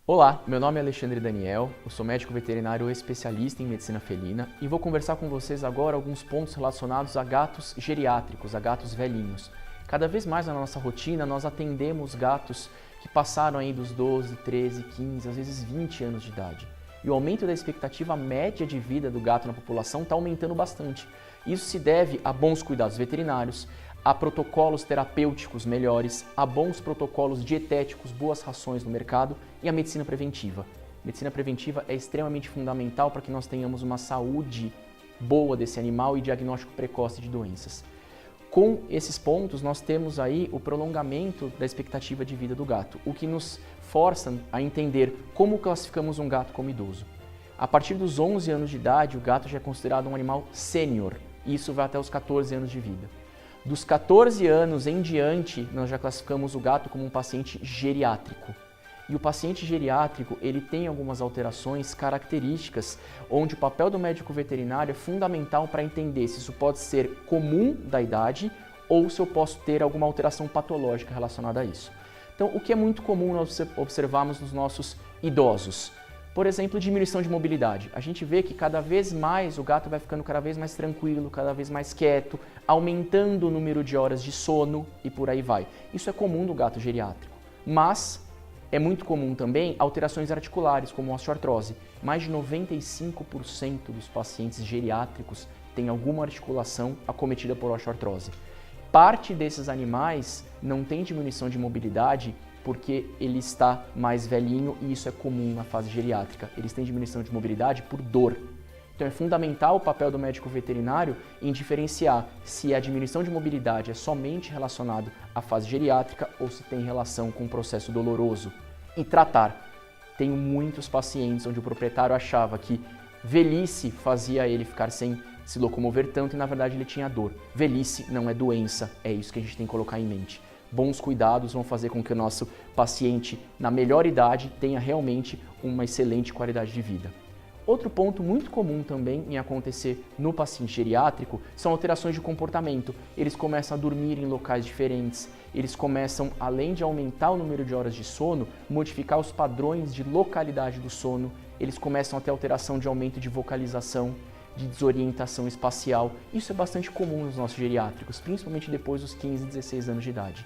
Olá, meu nome é Alexandre Daniel, eu sou médico veterinário especialista em medicina felina e vou conversar com vocês agora alguns pontos relacionados a gatos geriátricos, a gatos velhinhos. Cada vez mais na nossa rotina nós atendemos gatos que passaram aí dos 12, 13, 15, às vezes 20 anos de idade. E o aumento da expectativa média de vida do gato na população está aumentando bastante. Isso se deve a bons cuidados veterinários, a protocolos terapêuticos melhores, a bons protocolos dietéticos, boas rações no mercado e a medicina preventiva. Medicina preventiva é extremamente fundamental para que nós tenhamos uma saúde boa desse animal e diagnóstico precoce de doenças. Com esses pontos, nós temos aí o prolongamento da expectativa de vida do gato, o que nos força a entender como classificamos um gato como idoso. A partir dos 11 anos de idade, o gato já é considerado um animal sênior, e isso vai até os 14 anos de vida. Dos 14 anos em diante, nós já classificamos o gato como um paciente geriátrico. E o paciente geriátrico, ele tem algumas alterações características, onde o papel do médico veterinário é fundamental para entender se isso pode ser comum da idade ou se eu posso ter alguma alteração patológica relacionada a isso. Então, o que é muito comum nós observarmos nos nossos idosos? Por exemplo, diminuição de mobilidade. A gente vê que cada vez mais o gato vai ficando cada vez mais tranquilo, cada vez mais quieto, aumentando o número de horas de sono e por aí vai. Isso é comum do gato geriátrico, mas é muito comum também alterações articulares, como osteoartrose. Mais de 95% dos pacientes geriátricos têm alguma articulação acometida por osteoartrose. Parte desses animais não tem diminuição de mobilidade porque ele está mais velhinho e isso é comum na fase geriátrica. Eles têm diminuição de mobilidade por dor. Então é fundamental o papel do médico veterinário em diferenciar se a diminuição de mobilidade é somente relacionado à fase geriátrica ou se tem relação com um processo doloroso. E tratar. Tenho muitos pacientes onde o proprietário achava que velhice fazia ele ficar sem se locomover tanto e na verdade ele tinha dor. Velhice não é doença, é isso que a gente tem que colocar em mente. Bons cuidados vão fazer com que o nosso paciente, na melhor idade, tenha realmente uma excelente qualidade de vida. Outro ponto muito comum também em acontecer no paciente geriátrico são alterações de comportamento. Eles começam a dormir em locais diferentes, eles começam, além de aumentar o número de horas de sono, modificar os padrões de localidade do sono, eles começam a ter alteração de aumento de vocalização, de desorientação espacial. Isso é bastante comum nos nossos geriátricos, principalmente depois dos 15, 16 anos de idade.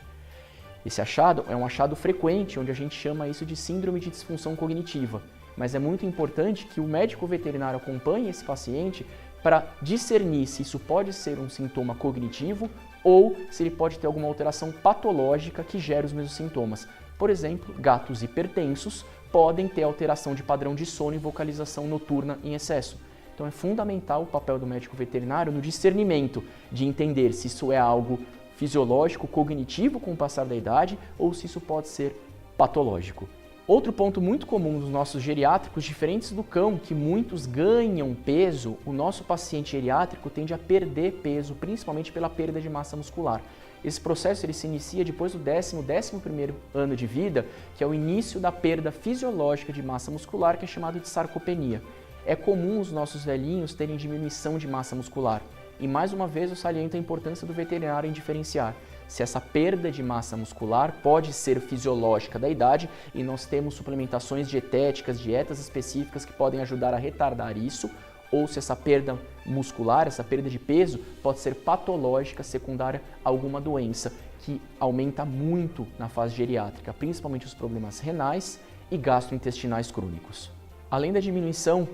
Esse achado é um achado frequente, onde a gente chama isso de síndrome de disfunção cognitiva, mas é muito importante que o médico veterinário acompanhe esse paciente para discernir se isso pode ser um sintoma cognitivo ou se ele pode ter alguma alteração patológica que gere os mesmos sintomas. Por exemplo, gatos hipertensos podem ter alteração de padrão de sono e vocalização noturna em excesso. Então é fundamental o papel do médico veterinário no discernimento de entender se isso é algo fisiológico, cognitivo com o passar da idade ou se isso pode ser patológico. Outro ponto muito comum nos nossos geriátricos, diferentes do cão, que muitos ganham peso, o nosso paciente geriátrico tende a perder peso, principalmente pela perda de massa muscular. Esse processo ele se inicia depois do 11º ano de vida, que é o início da perda fisiológica de massa muscular, que é chamado de sarcopenia. É comum os nossos velhinhos terem diminuição de massa muscular. E mais uma vez eu saliento a importância do veterinário em diferenciar se essa perda de massa muscular pode ser fisiológica da idade e nós temos suplementações dietéticas, dietas específicas que podem ajudar a retardar isso, ou se essa perda muscular, essa perda de peso pode ser patológica secundária a alguma doença que aumenta muito na fase geriátrica, principalmente os problemas renais e gastrointestinais crônicos. Além da diminuição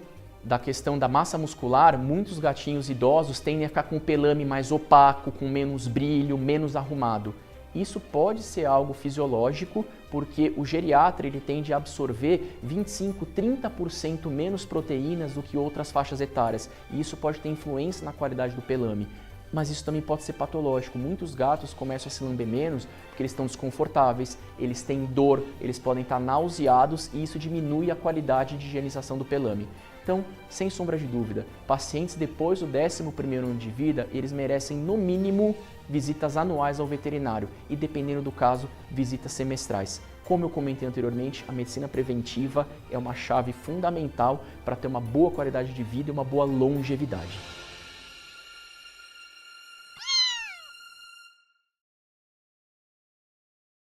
da questão da massa muscular, muitos gatinhos idosos tendem a ficar com o pelame mais opaco, com menos brilho, menos arrumado. Isso pode ser algo fisiológico, porque o geriatra ele tende a absorver 25, 30% menos proteínas do que outras faixas etárias, e isso pode ter influência na qualidade do pelame. Mas isso também pode ser patológico. Muitos gatos começam a se lamber menos porque eles estão desconfortáveis, eles têm dor, eles podem estar nauseados e isso diminui a qualidade de higienização do pelame. Então, sem sombra de dúvida, pacientes depois do 11º ano de vida, eles merecem no mínimo visitas anuais ao veterinário e, dependendo do caso, visitas semestrais. Como eu comentei anteriormente, a medicina preventiva é uma chave fundamental para ter uma boa qualidade de vida e uma boa longevidade.